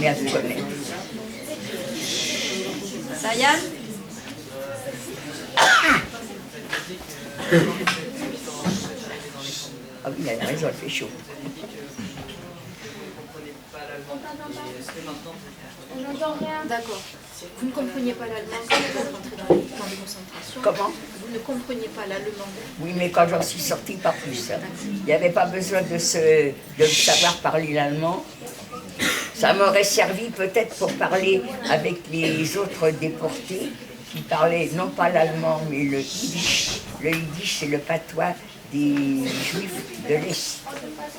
apprenez à vous connaître. Sayan? Ah oui, elle a raison, elle fait chaud. D'accord. Vous ne compreniez pas l'allemand quand vous êtes rentré dans les camps de concentration? Comment? Vous ne compreniez pas l'allemand? Oui, mais quand j'en suis sortie, pas plus. Hein. Il n'y avait pas besoin de savoir parler l'allemand. Ça m'aurait servi peut-être pour parler avec les autres déportés qui parlaient non pas l'allemand, mais le yiddish. Le yiddish, c'est le patois des juifs de l'Est.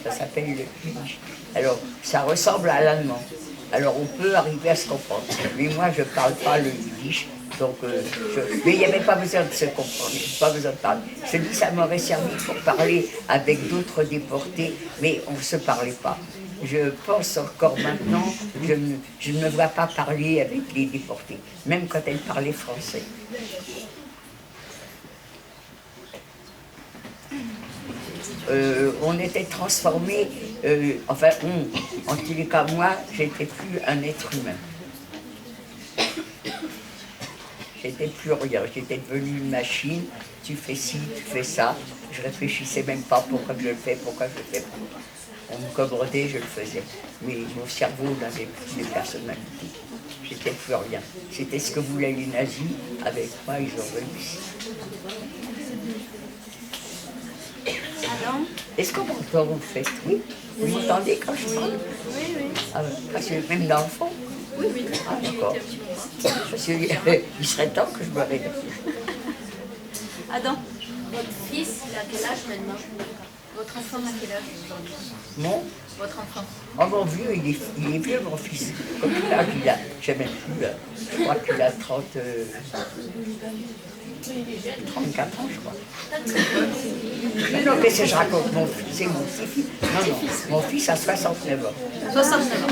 Ça s'appelle le yiddish. Alors, ça ressemble à l'allemand. Alors, on peut arriver à se comprendre. Mais moi, je ne parle pas le yiddish. Donc, mais il n'y avait pas besoin de se comprendre, pas besoin de parler. Celui, ça m'aurait servi pour parler avec d'autres déportés, mais on ne se parlait pas. Je pense encore maintenant, je ne me vois pas parler avec les déportés, même quand elles parlaient français. On était transformés, enfin, en tous les cas, moi, j'étais plus un être humain. J'étais plus rien, j'étais devenue une machine, tu fais ci, tu fais ça. Je réfléchissais même pas pourquoi je le fais, pourquoi je le fais pas. On me commandait, je le faisais. Mais mon cerveau n'avait plus de personnalité. J'étais plus rien. C'était ce que voulaient les nazis, avec moi ils ont réussi. Adam? Est-ce qu'on m'entend en fait? Oui. Vous m'entendez quand je parle? Oui, oui. Ah, parce que même dans le fond? Oui, oui. Ah, d'accord. Parce qu'il serait temps que je me réveille. Adam? Votre fils, il a quel âge maintenant? Votre enfant a quel âge aujourd'hui? Mon? Votre enfant? Oh mon vieux, il est vieux mon fils. Comme l'âge il a, je sais même plus, je crois qu'il a 34 ans, je crois. Mais non, qu'est-ce que je raconte? Mon fils, c'est mon petit-fils. Non, non, mon fils a 69 ans. 69 ans.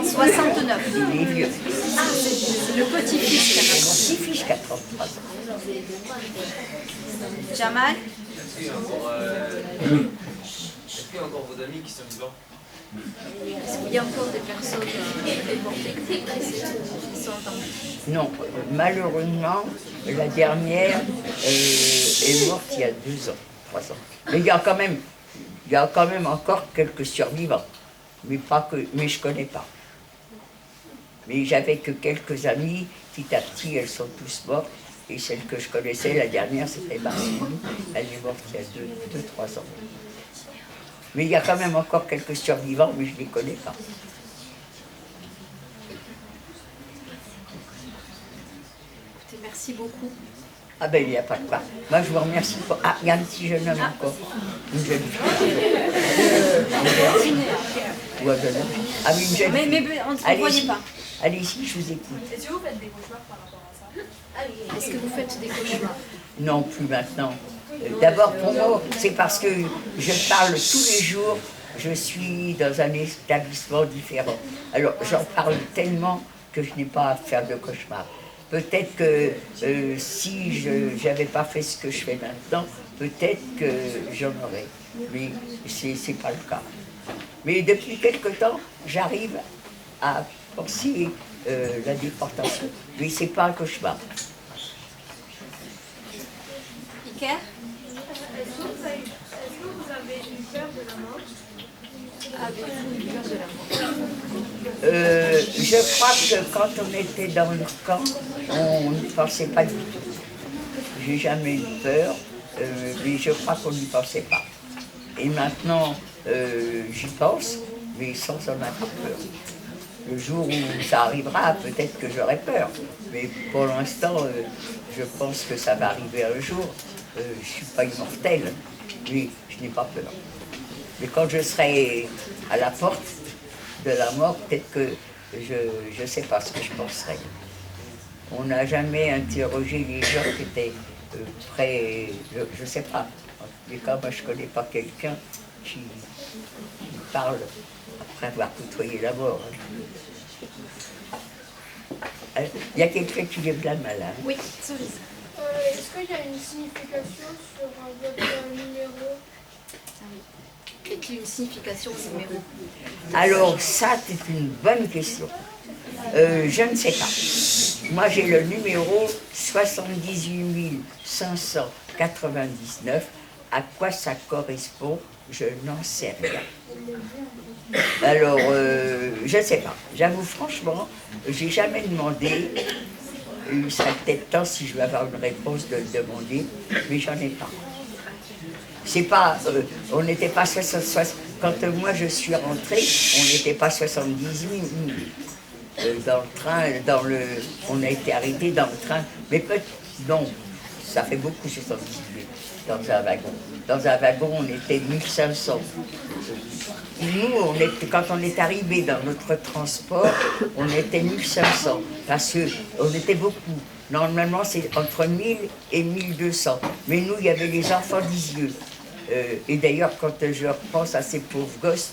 69. Il est vieux. Ah, c'est le petit-fils qui a Mon petit-fils qui a 33 ans. Jamal? Est-ce qu'il y a encore vos amis qui sont vivants? Est-ce qu'il y a encore des personnes déportées qui sont en vie? Non, malheureusement, la dernière est morte il y a 2 ans, 3 ans. Mais il y a quand même encore quelques survivants. Mais je connais pas. Mais j'avais que quelques amis, petit à petit, elles sont tous mortes. Et celle que je connaissais, la dernière, c'était Marceline. Elle est morte il y a 2-3 ans. Mais il y a quand même encore quelques survivants, mais je ne les connais pas. Écoutez, merci beaucoup. Ah ben il n'y a pas de quoi. Moi je vous remercie pour... Ah, il y a un petit jeune homme encore. Une jeune fille. Ou un jeune homme. Ah oui, une jeune fille. Mais on ne ne voyait pas. Allez-y, je vous écoute. Est-ce que vous faites des cauchemars par rapport à ça? Est-ce que vous faites des cauchemars? Non, plus maintenant. D'abord pour moi, c'est parce que je parle tous les jours, je suis dans un établissement différent. Alors j'en parle tellement que je n'ai pas à faire de cauchemar. Peut-être que si je n'avais pas fait ce que je fais maintenant, peut-être que j'en aurais. Mais c'est pas le cas. Mais depuis quelque temps, j'arrive à penser la déportation. Mais c'est pas un cauchemar. Iker? Est-ce que vous avez eu peur de la mort? Avez-vous eu peur de la mort? Je crois que quand on était dans le camp, on n'y pensait pas du tout. J'ai jamais eu peur, mais je crois qu'on n'y pensait pas. Et maintenant, j'y pense, mais sans en avoir peur. Le jour où ça arrivera, peut-être que j'aurai peur. Mais pour l'instant, je pense que ça va arriver un jour. Je ne suis pas immortelle, mais je n'ai pas peur. Mais quand je serai à la porte de la mort, peut-être que je ne sais pas ce que je penserai. On n'a jamais interrogé les gens qui étaient prêts, je ne sais pas. En tous les cas, moi je ne connais pas quelqu'un qui parle après avoir côtoyé la mort. Il y a quelqu'un qui lève la main là. Oui, Cerise. Est-ce qu'il y a une signification sur votre numéro? avait-il une signification au numéro? Alors ça, c'est une bonne question. Je ne sais pas. Moi, j'ai le numéro 78 599. À quoi ça correspond? Je n'en sais rien. Alors, je ne sais pas. J'avoue franchement, j'ai jamais demandé. Il serait peut-être temps si je veux avoir une réponse de le demander, mais j'en ai pas. C'est pas, on n'était pas 60. Quand moi je suis rentrée, on n'était pas 78 dans le train, on a été arrêté dans le train, mais non, ça fait beaucoup 78 dans un wagon. Dans un wagon, on était 1500. Nous, quand on est arrivé dans notre transport, on était 1500, parce qu'on était beaucoup. Normalement, c'est entre 1000 et 1200. Mais nous, il y avait les enfants d'Isieux. Et d'ailleurs, quand je repense à ces pauvres gosses,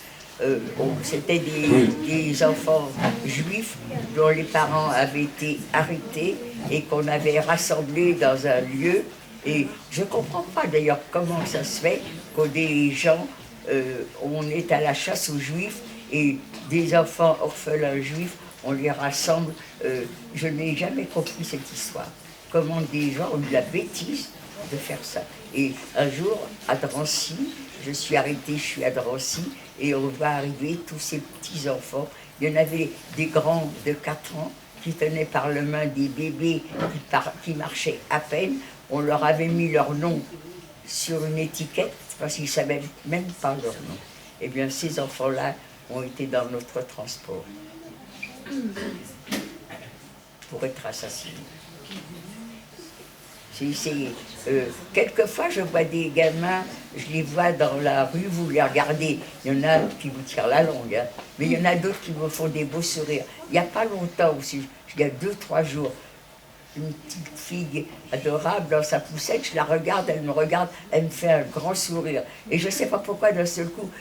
c'était des enfants juifs dont les parents avaient été arrêtés et qu'on avait rassemblés dans un lieu. Et je ne comprends pas d'ailleurs comment ça se fait que des gens, on est à la chasse aux juifs et des enfants orphelins juifs, on les rassemble. Je n'ai jamais compris cette histoire. Comment des gens ont eu la bêtise de faire ça. Et un jour, à Drancy, je suis arrêtée, je suis à Drancy, et on va arriver, tous ces petits-enfants. Il y en avait des grands de 4 ans qui tenaient par la main des bébés qui marchaient à peine. On leur avait mis leur nom sur une étiquette, parce qu'ils ne savaient même pas leur nom. Eh bien, ces enfants-là ont été dans notre transport pour être assassinés. Quelquefois, je vois des gamins, je les vois dans la rue, vous les regardez, il y en a qui vous tirent la langue, hein, mais il y en a d'autres qui me font des beaux sourires. Il n'y a pas longtemps aussi, il y a 2-3 jours, une petite fille adorable dans sa poussette, je la regarde, elle me regarde, elle me fait un grand sourire. Et je ne sais pas pourquoi d'un seul coup,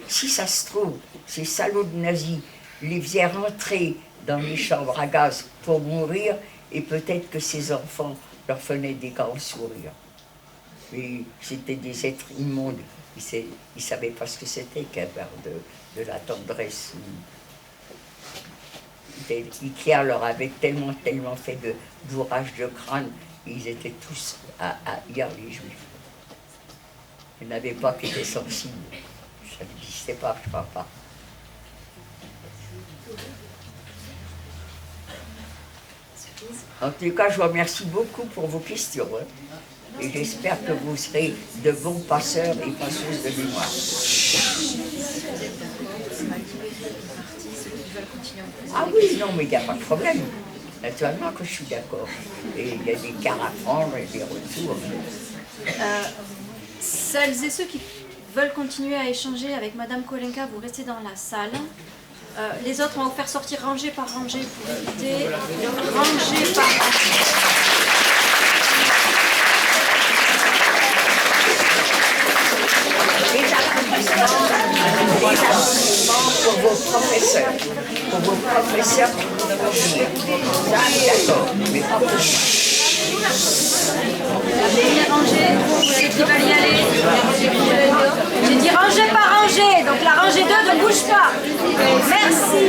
si ça se trouve, ces salauds de nazis les faisaient rentrer dans les chambres à gaz pour mourir, et peut-être que ces enfants leur faisaient des grands sourires. Mais c'était des êtres immondes, ils ne savaient pas ce que c'était qu'avoir de la tendresse. Hitler leur avait tellement fait de bourrage de crâne, ils étaient tous à haïr les juifs. Il n'y en avait pas qui étaient sensibles. Ça n'existait pas, je ne crois pas. En tout cas, je vous remercie beaucoup pour vos questions. Hein. Et j'espère que vous serez de bons passeurs et passeuses de mémoire. Ah oui, non, mais il n'y a pas de problème. Naturellement que je suis d'accord. Et il y a des quarts à prendre et des retours. Celles et ceux qui veulent continuer à échanger avec Madame Kolenka, vous restez dans la salle. Les autres, on va vous faire sortir rangée par rangée pour éviter rangée par rangée. Les applaudissements pour vos professeurs. Pour vos professeurs qui vous font venir. Ça, d'accord, mais pas pour moi. Les rangées, ceux qui veulent y aller. J'ai dit rangée par rangée, donc la rangée 2 ne bouge pas. Merci.